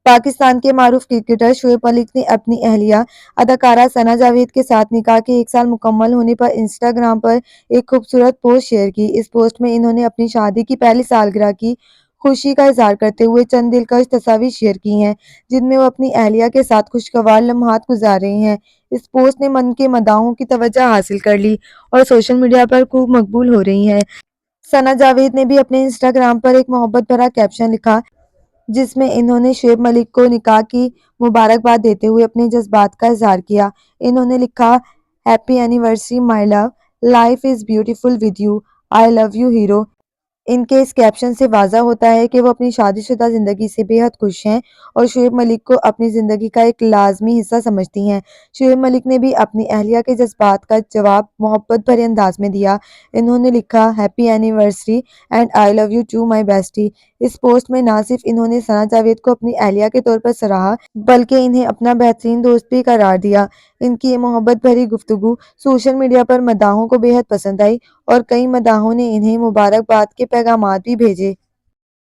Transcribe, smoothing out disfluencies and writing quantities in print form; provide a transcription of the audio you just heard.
پاکستان کے معروف کرکٹر شعیب ملک نے اپنی اہلیہ اداکارہ ثنا جاوید کے ساتھ نکاح کے 1 سال مکمل ہونے پر انسٹاگرام پر ایک خوبصورت پوسٹ شیئر کی۔ اس پوسٹ میں انہوں نے اپنی شادی کی پہلی سالگرہ کی خوشی کا اظہار کرتے ہوئے چند دلکش تصاویر شیئر کی ہیں، جن میں وہ اپنی اہلیہ کے ساتھ خوشگوار لمحات گزار رہے ہیں۔ اس پوسٹ نے من کے مداحوں کی توجہ حاصل کر لی اور سوشل میڈیا پر خوب مقبول ہو رہی ہے۔ ثنا جاوید نے بھی اپنے انسٹاگرام پر ایک محبت بھرا کیپشن لکھا، جس میں انہوں نے شعیب ملک کو نکاح کی مبارکباد دیتے ہوئے اپنے جذبات کا اظہار کیا۔ انہوں نے لکھا، happy anniversary my love, life is beautiful with you, I love you hero. ان کے اس کیپشن سے واضح ہوتا ہے کہ وہ اپنی شادی شدہ زندگی سے بے حد خوش ہیں اور شعیب ملک کو اپنی زندگی کا ایک لازمی حصہ سمجھتی ہیں۔ شعیب ملک نے بھی اپنی اہلیہ کے جذبات کا جواب محبت بھرے انداز میں دیا۔ انہوں نے لکھا، happy anniversary and I love you to my bestie. اس پوسٹ میں نہ صرف انہوں نے ثنا جاوید کو اپنی اہلیہ کے طور پر سراہا، بلکہ انہیں اپنا بہترین دوست بھی قرار دیا۔ ان کی یہ محبت بھری گفتگو سوشل میڈیا پر مداحوں کو بے حد پسند آئی اور کئی مداحوں نے انہیں مبارکباد کے پیغامات بھی بھیجے۔